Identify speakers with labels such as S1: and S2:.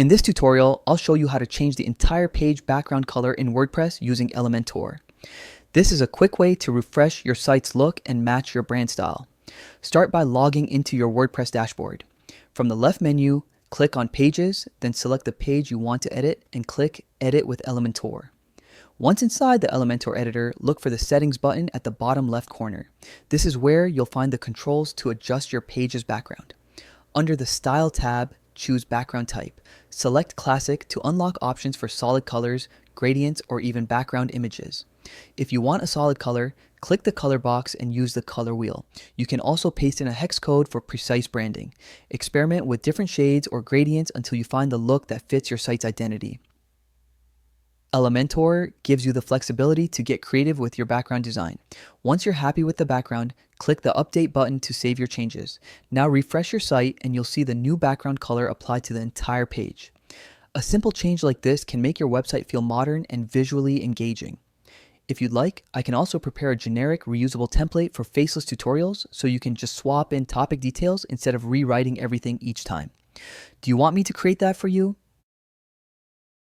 S1: In this tutorial, I'll show you how to change the entire page background color in WordPress using Elementor. This is a quick way to refresh your site's look and match your brand style. Start by logging into your WordPress dashboard. From the left menu, click on Pages, then select the page you want to edit and click Edit with Elementor. Once inside the Elementor editor, look for the Settings button at the bottom left corner. This is where you'll find the controls to adjust your page's background. Under the Style tab, choose Background Type. Select Classic to unlock options for solid colors, gradients, or even background images. If you want a solid color, click the color box and use the color wheel. You can also paste in a hex code for precise branding. Experiment with different shades or gradients until you find the look that fits your site's identity. Elementor gives you the flexibility to get creative with your background design. Once you're happy with the background, click the Update button to save your changes. Now refresh your site and you'll see the new background color applied to the entire page. A simple change like this can make your website feel modern and visually engaging. If you'd like, I can also prepare a generic reusable template for faceless tutorials so you can just swap in topic details instead of rewriting everything each time. Do you want me to create that for you?